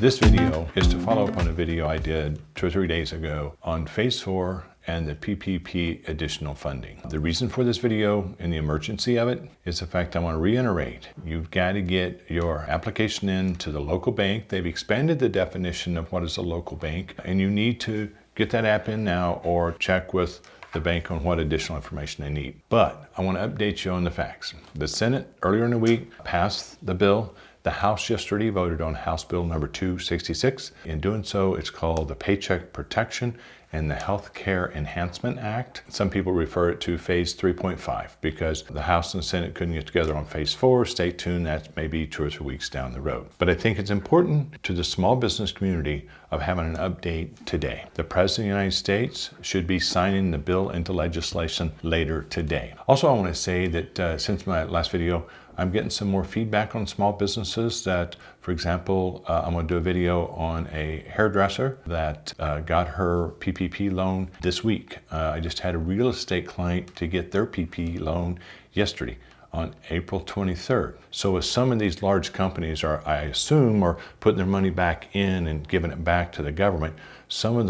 This video is to follow up on a video I did 2 or 3 days ago on Phase 4 and the PPP additional funding. The reason for this video and the emergency of it is the fact I want to reiterate, you've got to get your application in to the local bank. They've expanded the definition of what is a local bank, and you need to get that app in now or check with the bank on what additional information they need. But I want to update you on the facts. The Senate earlier in the week passed the bill. The House yesterday voted on House Bill number 266. In doing so, it's called the Paycheck Protection and the Healthcare Enhancement Act. Some people refer it to Phase 3.5 because the House and the Senate couldn't get together on Phase 4. Stay tuned, that's maybe 2 or 3 weeks down the road. But I think it's important to the small business community of having an update today. The President of the United States should be signing the bill into legislation later today. Also, I want to say that since my last video, I'm getting some more feedback on small businesses that, for example, I'm going to do a video on a hairdresser that got her PPP loan this week. I just had a real estate client to get their PPP loan yesterday on April 23rd. So with some of these large companies are, I assume, are putting their money back in and giving it back to the government, some of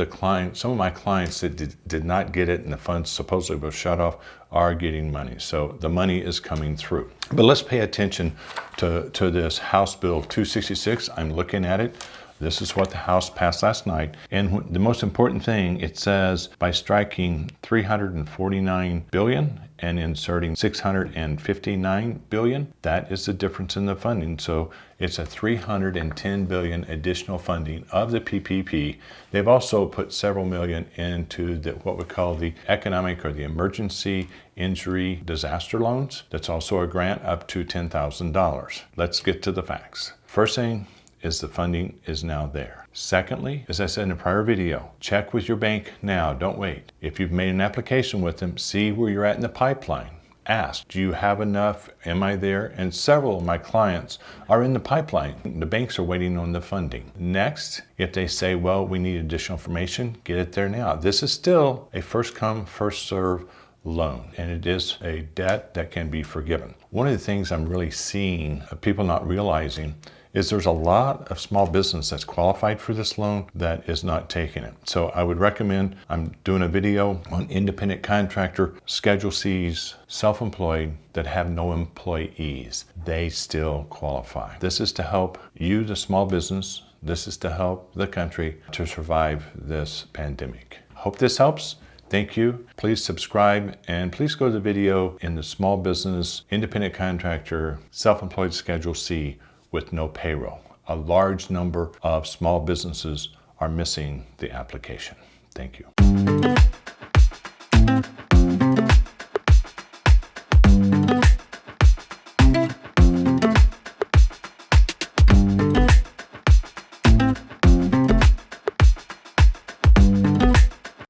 my clients that did not get it and the funds supposedly were shut off are getting money. So the money is coming through. But let's pay attention to this House Bill 266. I'm looking at it. This is what the House passed last night. And the most important thing, it says by striking $349 billion and inserting $659 billion, that is the difference in the funding. So it's a $310 billion additional funding of the PPP. They've also put several million into what we call the economic or the emergency injury disaster loans. That's also a grant up to $10,000. Let's get to the facts. First thing is the funding is now there. Secondly, as I said in a prior video, check with your bank now, don't wait. If you've made an application with them, see where you're at in the pipeline. Ask, do you have enough? Am I there? And several of my clients are in the pipeline. The banks are waiting on the funding. Next, if they say, well, we need additional information, get it there now. This is still a first come, first serve loan, and it is a debt that can be forgiven. One of the things I'm really seeing people not realizing is there's a lot of small business that's qualified for this loan that is not taking it. So I would recommend, I'm doing a video on independent contractor, Schedule Cs, self-employed that have no employees. They still qualify. This is to help you, the small business. This is to help the country to survive this pandemic. Hope this helps. Thank you. Please subscribe and please go to the video in the small business, independent contractor, self-employed Schedule C with no payroll. A large number of small businesses are missing the application. Thank you.